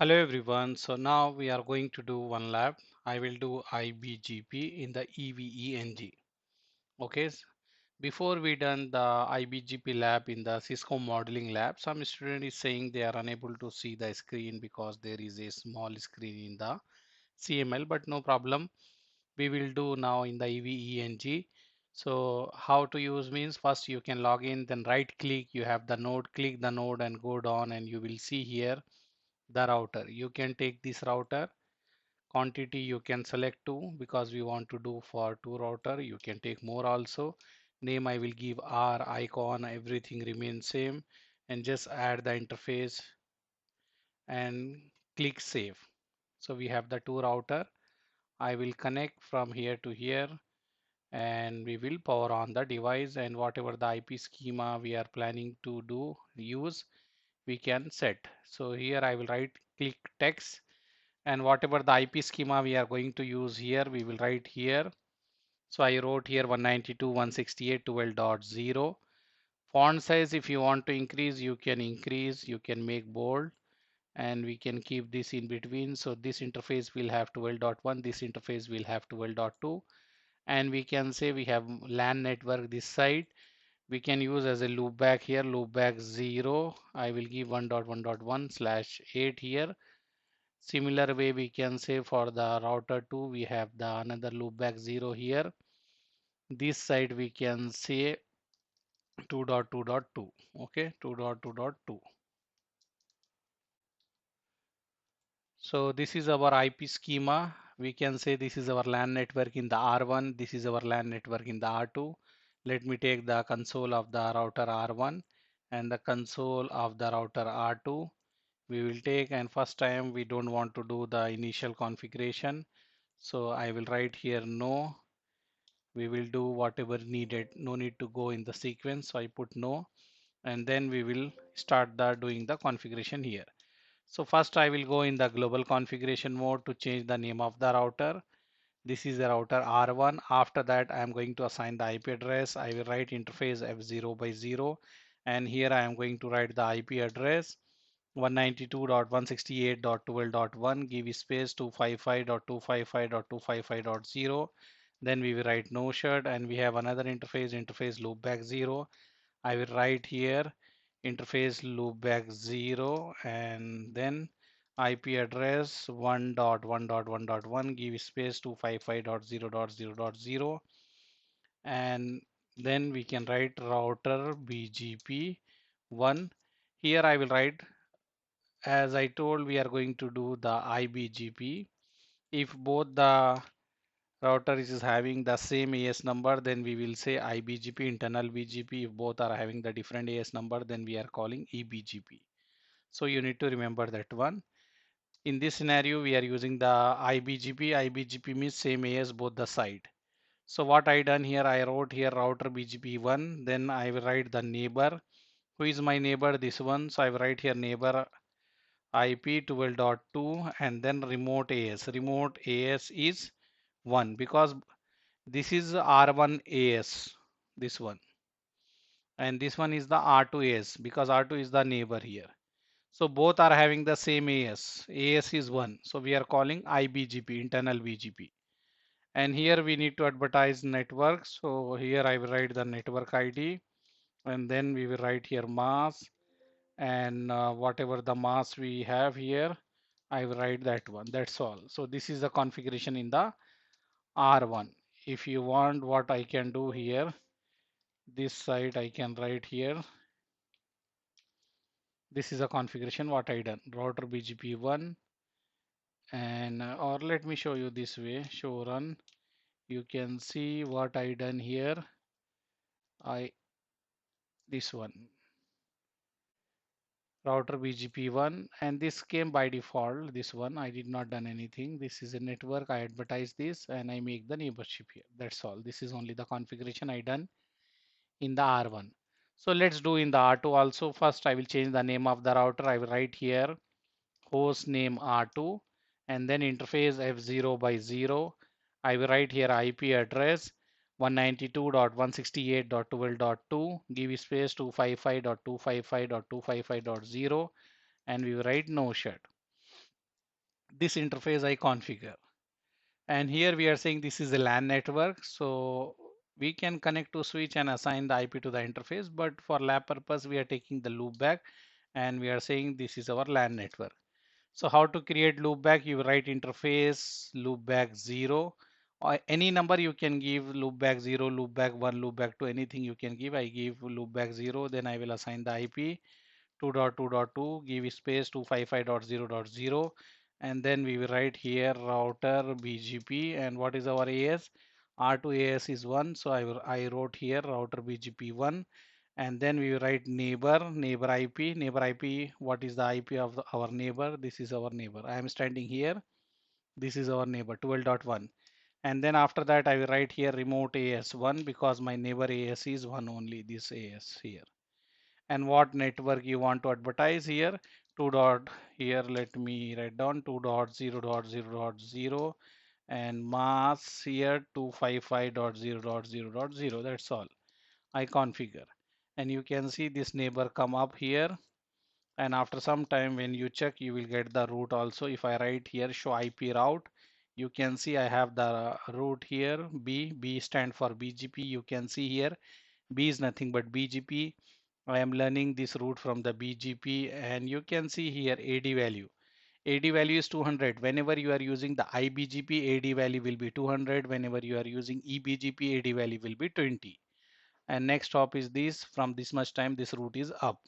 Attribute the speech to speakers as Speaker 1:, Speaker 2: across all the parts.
Speaker 1: Hello everyone. So now we are going to do one lab. I will do iBGP in the EVE-NG. Okay. Before we done the iBGP lab in the Cisco modeling lab, some student is saying they are unable to see the screen because there is a small screen in the CML, but no problem. We will do now in the EVE-NG. So how to use means first you can log in, then right click, you have the node, click the node and go down and you will see here the router. You can take this router quantity, you can select two because we want to do for two router. You can take more also. Name I will give R, icon, everything remains same, and just add the interface and click save. So we have the two router. I will connect from here to here and we will power on the device, and whatever the IP schema we are planning to do use, we can set. So here I will right click text, and whatever the IP schema we are going to use here, we will write here. So I wrote here 192.168.12.0. Font size, if you want to increase, you can increase, you can make bold, and we can keep this in between. So this interface will have 12.1, this interface will have 12.2, and we can say we have LAN network this side. We can use as a loopback here, loopback 0. I will give 1.1.1/8 here. Similar way we can say for the router 2, we have the another loopback 0 here. This side we can say 2.2.2. Okay, 2.2.2. So this is our IP schema. We can say this is our LAN network in the R1. This is our LAN network in the R2. Let me take the console of the router R1 and the console of the router R2. We will take, and first time we don't want to do the initial configuration. So I will write here no. We will do whatever needed. No need to go in the sequence. So I put no, and then we will start the doing the configuration here. So first I will go in the global configuration mode to change the name of the router. This is the router R1. After that I am going to assign the IP address. I will write interface F0 by 0, and here I am going to write the IP address 192.168.12.1, give space 255.255.255.0. Then we will write no shut, and we have another interface loopback 0. I will write here interface loopback 0, and then IP address 1.1.1.1, give space 255.0.0.0, and then we can write router BGP 1. Here I will write, as I told, we are going to do the iBGP. If both the router is having the same AS number, then we will say iBGP, internal BGP. If both are having the different AS number, then we are calling eBGP. So you need to remember that one. In this scenario, we are using the iBGP. iBGP means same AS both the side. So what I done here, I wrote here router BGP1. Then I will write the neighbor. Who is my neighbor? This one. So I will write here neighbor IP 12.2, and then remote AS. Remote AS is 1 because this is R1 AS, this one, and this one is the R2 AS because R2 is the neighbor here. So both are having the same AS. AS is 1. So we are calling iBGP, internal BGP. And here we need to advertise network. So here I will write the network ID, and then we will write here mask, and whatever the mask we have here, I will write that one. That's all. So this is the configuration in the R1. If you want, what I can do here, this side I can write here. This is a configuration what I done. Router BGP1, and or let me show you this way. Show run. You can see what I done here. I this one router BGP1, and this came by default. This one I did not done anything. This is a network. I advertise this and I make the neighborship here. That's all. This is only the configuration I done in the R1. So let's do in the R2 also. First I will change the name of the router. I will write here host name R2, and then interface F0 by 0. I will write here IP address 192.168.12.2, give space 255.255.255.0, and we will write no shut. this interface I configure. And here we are saying this is a LAN network. So we can connect to switch and assign the IP to the interface, but for lab purpose, we are taking the loopback and we are saying this is our LAN network. So how to create loopback? You write interface loopback 0 or any number you can give, loopback 0, loopback 1, loopback 2, anything you can give. I give loopback 0, then I will assign the IP 2.2.2, give space 255.0.0, and then we will write here router BGP. And what is our AS? R2 AS is 1, so I wrote here router BGP 1. And then we will write neighbor IP. What is the IP of our neighbor? This is our neighbor. I am standing here. This is our neighbor 12.1. And then after that I will write here remote AS1 because my neighbor AS is 1 only, this AS here. And what network you want to advertise here? 2 dot, here let me write down 2.0.0.0 and mask here 255.0.0.0. That's all. I configure, and you can see this neighbor come up here, and after some time when you check you will get the route also. If I write here show IP route, you can see I have the route here. B stand for BGP. You can see here B is nothing but BGP. I am learning this route from the BGP, and you can see here AD value. AD value is 200. Whenever you are using the iBGP, AD value will be 200. Whenever you are using eBGP, AD value will be 20. And next hop is this, from this much time this route is up.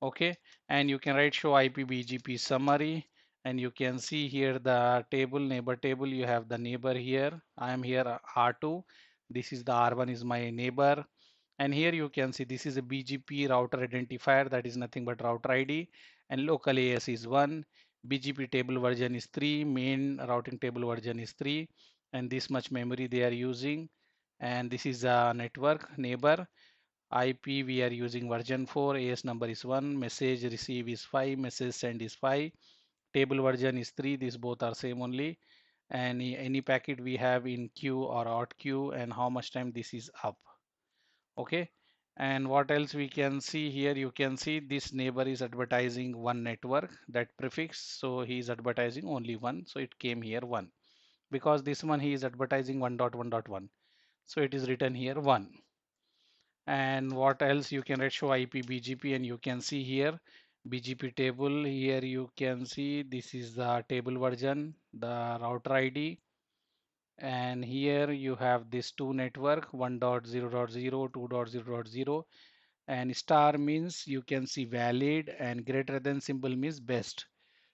Speaker 1: Okay, and you can write show IP BGP summary, and you can see here the table, neighbor table. You have the neighbor here. I am here R2. This is the R1 is my neighbor. And here you can see this is a BGP router identifier, that is nothing but router ID, and local AS is 1. BGP table version is 3, main routing table version is 3, and this much memory they are using. And this is a network neighbor. IP we are using version 4, AS number is 1, message receive is 5, message send is 5, table version is 3, these both are same only. And any packet we have in queue or out queue, and how much time this is up. Okay, and what else we can see here? You can see this neighbor is advertising one network, that prefix, so he is advertising only one, so it came here 1, because this one he is advertising 1.1.1, so it is written here 1. And what else? You can write show IP BGP, and you can see here BGP table. Here you can see this is the table version, the router ID, and here you have this two network 1.0.0, 2.0.0, and star means you can see valid, and greater than symbol means best.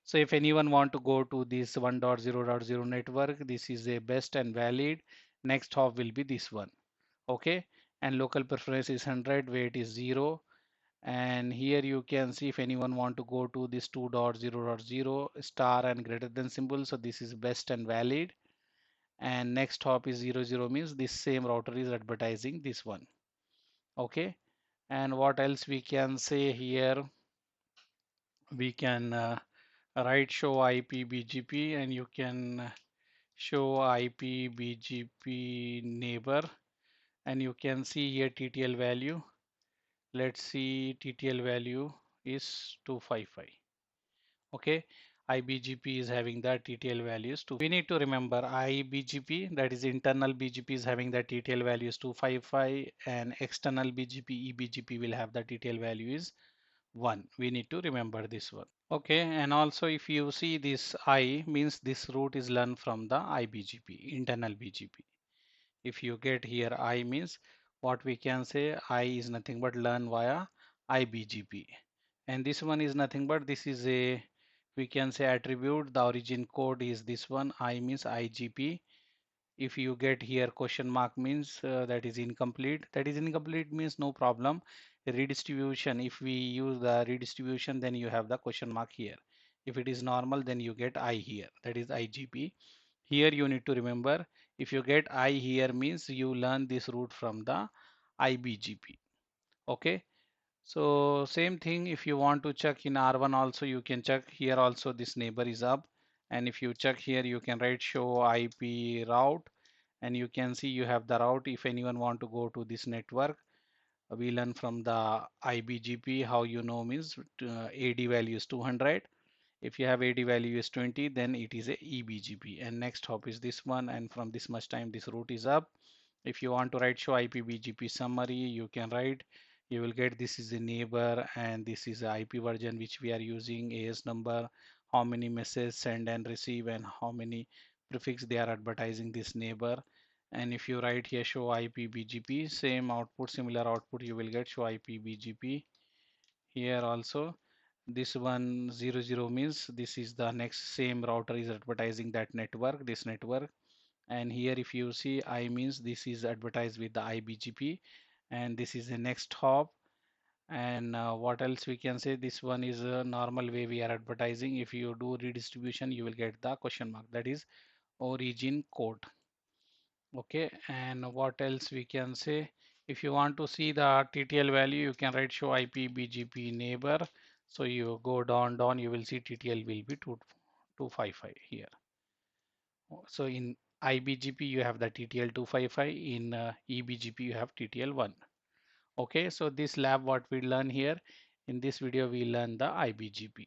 Speaker 1: So if anyone want to go to this 1.0.0 network, this is a best and valid. Next hop will be this one. Okay, and local preference is 100, weight is 0. And here you can see if anyone want to go to this 2.0.0 star and greater than symbol, so this is best and valid. And next hop is 00 means this same router is advertising this one. Okay, and what else we can say here? We can write show IP BGP, and you can show IP BGP neighbor, and you can see here TTL value. Let's see, TTL value is 255. Okay, iBGP is having that TTL values. We need to remember iBGP, that is internal BGP, is having that TTL values 255, and external BGP eBGP will have the TTL value is 1. We need to remember this one. Okay, and also if you see this I means this route is learned from the iBGP, internal BGP. If you get here I means, what we can say, I is nothing but learn via iBGP. And this one is nothing but, this is a, we can say attribute, the origin code is this one, I means IGP. If you get here question mark means that is incomplete. That is incomplete means no problem. Redistribution, if we use the redistribution, then you have the question mark here. If it is normal, then you get I here, that is IGP. Here you need to remember, if you get I here means you learn this route from the iBGP. Okay, so same thing, if you want to check in R1 also, you can check here also this neighbor is up. And if you check here, you can write show IP route, and you can see you have the route. If anyone want to go to this network, we learn from the iBGP, how you know means AD value is 200. If you have AD value is 20, then it is a eBGP. And next hop is this one, and from this much time this route is up. If you want to write show IPBGP summary, you can write. You will get this is the neighbor and this is the IP version which we are using, AS number, how many messages send and receive, and how many prefix they are advertising this neighbor. And if you write here show IPBGP, same output, similar output you will get show IPBGP. Here also this 100 means this is the next same router is advertising that network, this network. And here if you see I means this is advertised with the iBGP, and this is the next hop. And what else we can say, this one is a normal way we are advertising. If you do redistribution you will get the question mark, that is origin code. Okay, and what else we can say, if you want to see the TTL value you can write show IPBGP neighbor. So you go down you will see TTL will be 255 here. So in iBGP you have the TTL 255, in eBGP you have TTL 1. Okay, so this lab what we learn here, in this video we learn the iBGP.